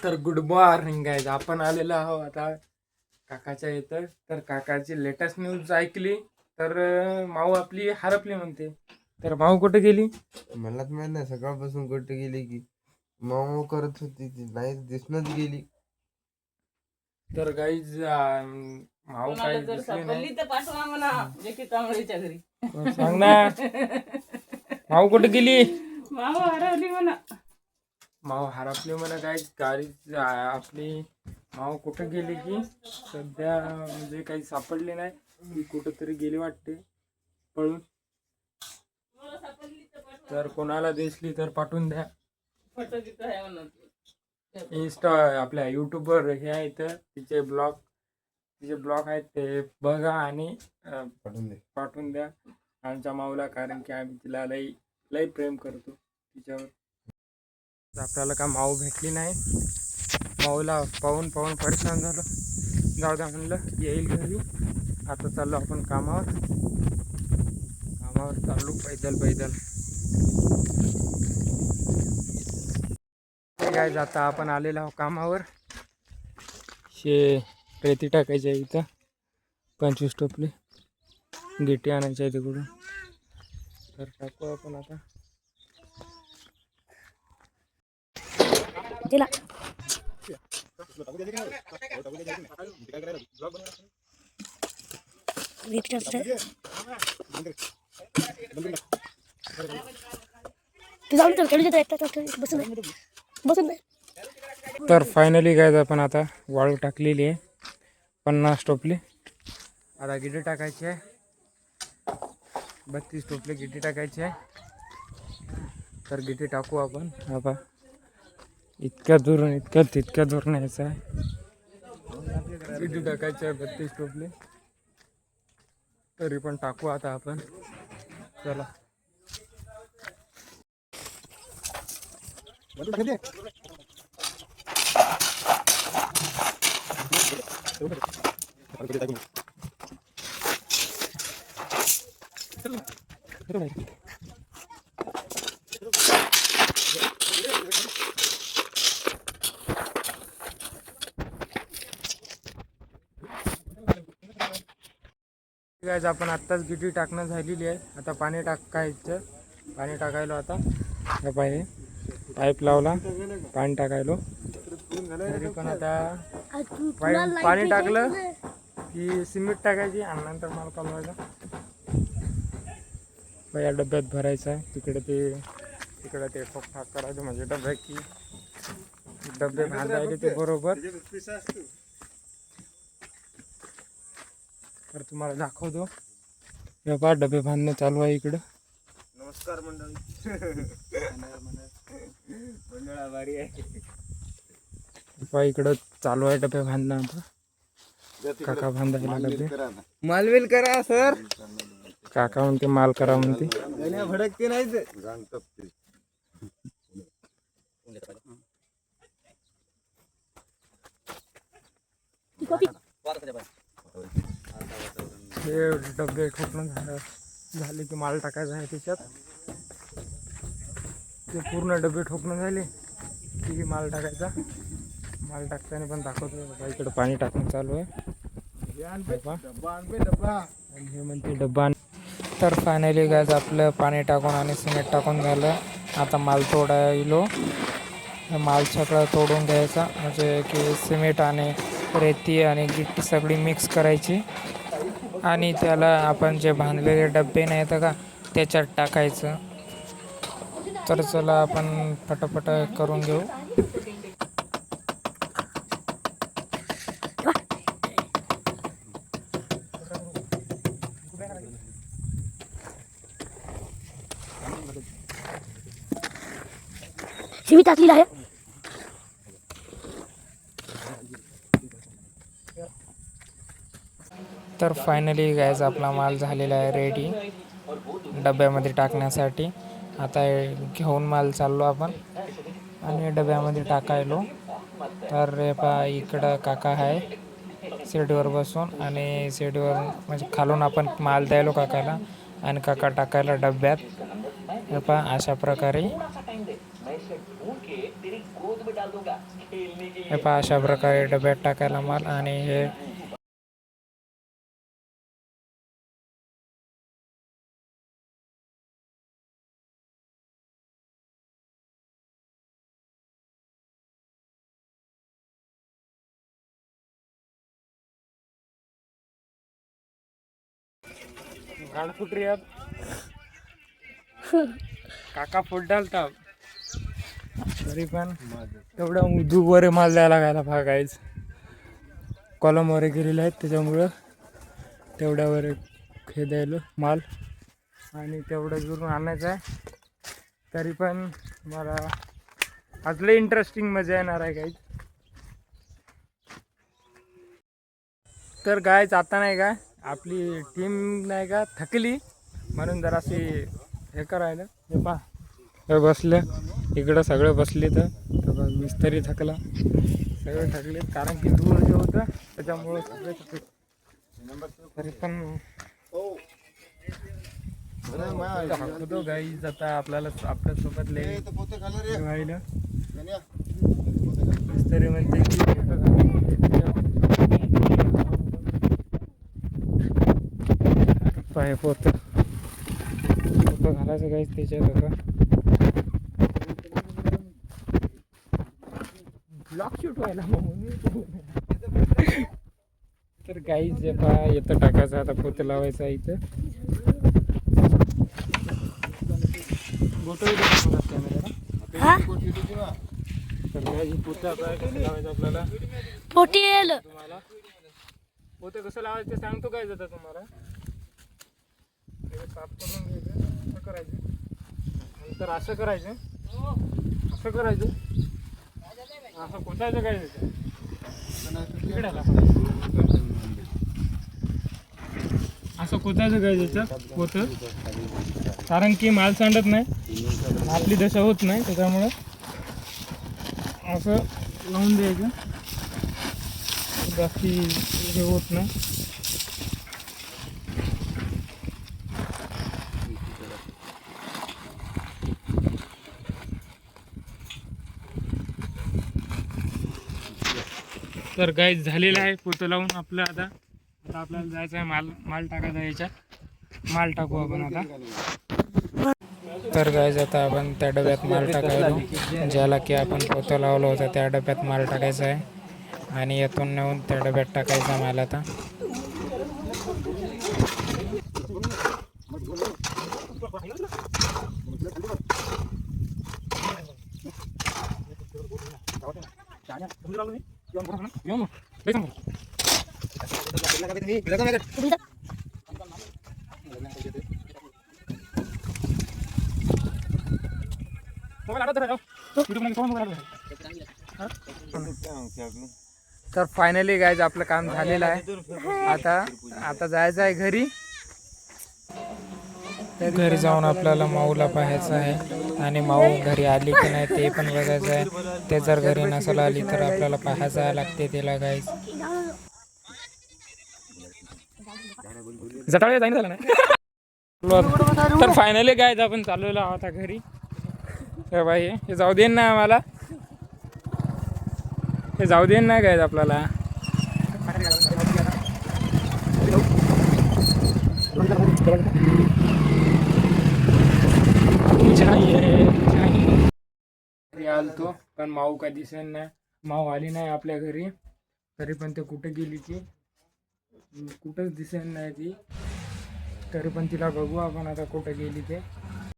तर good morning guys, आपण आलेलो आहोत आता काकाच्या इथं. तर काकाची लेटेस्ट न्यूज ऐकली तर माऊ आपली हरपली म्हणते. तर माऊ कुठे गेली? मलाच माहित नाही सकाळपासून कुठे गेली की माऊ करत होती ती नाही दिसणच गेली. तर गाईज माऊ काही दिसली नाही. तर पाठवा म्हणा जे की तांबडीच्या घरी. सांग ना माऊ कुठे गेली? मामा हरवली म्हणा. माऊ हरपली म्हणा. काय गाडी आपली माऊ कुठे गेली की सध्या म्हणजे काही सापडली नाही. ती कुठेतरी गेली वाटते पळून. तर कोणाला दिसली तर पाठवून द्या. फोटो तिथं आहे म्हणा. इंस्टा आपल्या युट्यूबवर हे आहेत तिचे ब्लॉग आहेत ते बघा आणि पाठवून द्या आमच्या माऊला, कारण की आम्ही तिला लई प्रेम करतो तिच्यावर. आपल्याला का माऊ भेटली नाही. माऊला पाहून परेशान झालो. जाऊ द्या म्हणलं, येईल घरी. आता चाललो आपण कामावर चाललो पैदल. काय आता आपण आलेलो आहोत कामावर. रेती टाकायची आहे इथं. 25 टोपले गिट्टी आणायची आहे तिकडून. तर टाकू आपण आता. तर फायनली काय आपण आता वाळू टाकलेली आहे 50 टोपली. आता गिट्टी टाकायची आहे 32 टोपले गिट्टी टाकायची आहे. तर गिट्टी टाकू आपण. आता इतक्या दूर न्यायचं आहे. गिट्टी टाकायची आहे 32 टोपले. तरी पण टाकू आता आपण. चला गाइस, आपण आत्ताच गिट्टी टाकणं झालेली आहे. आता पाणी टाकायलो आता. हे पाईप लावला, पाणी टाकायलो. तरी पण आता पाणी टाकलं की सिमेंट टाकायची आणि नंतर माल कालवायचा. या डब्यात भरायचं आहे. तिकडे ते ठोकठाक करायचं म्हणजे डबे बांधायचे ते बरोबर. तर तुम्हाला दाखवतो. हे पहा, डबे बांधणं चालू आहे इकडं. नमस्कार मंडळी. भारी आहे. पहा इकडं चालू आहे डबे बांधणं. आता काका बांधायला डबे. मालवेल करा सर. काका म्हणते माल करा म्हणते. भडकते नाही हे डबे ठोकणं झाले की माल टाकायचा आहे त्याच्यात. ते पूर्ण डबे ठोकणं झाले की माल टाकायचा. माल टाकताना पण दाखवतो. इकडं पाणी टाकणं चालू आहे. आणि हे म्हणते डब्बा. तर फायनली गाइस, आपलं पाणी टाकून आणि सिमेंट टाकून झालं. आता माल तोडायलो. माल सगळं तोडून घ्यायचा, म्हणजे की सिमेंट आणि रेती आणि गिट्टी सगळी मिक्स करायची आणि त्याला आपण जे बांधलेले डबे नाहीत का त्याच्यात टाकायचं. तर चला आपण पटापट करून घेऊ. शिवी टाकलेला आहे. तर फायनली गाइस, आपला माल झालेला आहे रेडी डब्यामध्ये टाकण्यासाठी. आता घेऊन माल चाललो आपण आणि डब्यामध्ये टाकायलो. तर रे पा इकडं काका आहे सीटवर बसून आणि सीटवर म्हणजे खालून आपण माल द्यायलो काकाला आणि काका टाकायला डब्यात. हे पा अशा प्रकारे हे पहा अशा प्रकारे डब्यात टाकायला माल. आणि हे काका फुट डालता तरी पण तेवढं दूरवर माल द्यायला लागायला भागायच. कॉलम वगैरे गेलेले आहेत त्याच्यामुळं तेवढ्यावर हे द्यायला माल आणि तेवढं दुरून आणायचं आहे. तरी पण मला आज लय इंटरेस्टिंग मजा येणार आहे गाईज. तर गायच आता नाही का आपली टीम नाही का थकली म्हणून जराशी हे करायला. हे पहा हे बसले इकडं सगळे बसले तर मिस्त्री थकला सगळे थकलेत कारण की दूर जे होतं त्याच्यामुळं सगळे थकले. तरी पण दाखवतो गाईज आता आपल्याला आपल्यासोबत लय राहिलं. मिस्त्री म्हणते की पाय फोटो घालायचं काहीच त्याच्यात आता ब्लॉक शूट व्हायला तर काहीच जे पहा येतं टाकायचं आता पोतं लावायचं आहे इथं. तर काही पोतं आता कसं लावायचं आपल्याला तुम्हाला पोतं कसं लावायचं ते सांगतो काय जातं तुम्हाला. साफ करून घ्यायचं असं करायचं नंतर असं करायचं असं करायचं असं कोचायचं काय तिकडे असं कोचायचं काय त्याचं पोतं कारण की माल सांडत नाही आपली दशा होत नाही त्याच्यामुळं असं लावून द्यायचं जास्ती हे होत नाही. तर गाईज झालेलं आहे पोतं लावून आपलं. आता आपल्याला जायचं आहे माल टाकायचा याच्यात माल टाकू आपण आता. तर गाईज आता आपण त्या डब्यात माल टाकायला ज्याला की आपण पोतं लावलं होतं त्या डब्यात माल टाकायचा आहे आणि यातून नेऊन त्या डब्यात टाकायचा माल आता. तर फायनली गाईज आपलं काम झालेलं आहे. आता जायचं आहे घरी. घरी जाऊन आपल्याला माऊला पाहायचं आहे आणि माऊ घरी आली की नाही ते पण बघायचं आहे. ते जर घरी नसेल आली तर आपल्याला पाहायचं लागते तिला गाईज. जटाळे जाईन झालं नाही. तर फायनली गाईज आपण चाललेलो आहोत आता घरी. हे बाई हे जाऊ देन ना आम्हाला हे जाऊ देन ना गाईज आपल्याला. आलतो पण माऊ काय दिसेल नाही. माऊ आली नाही आपल्या घरी तरी पण ते कुठे गेली ती कुठंच दिसेल नाही ती. तरी पण तिला बघू आपण आता कुठं गेली ते.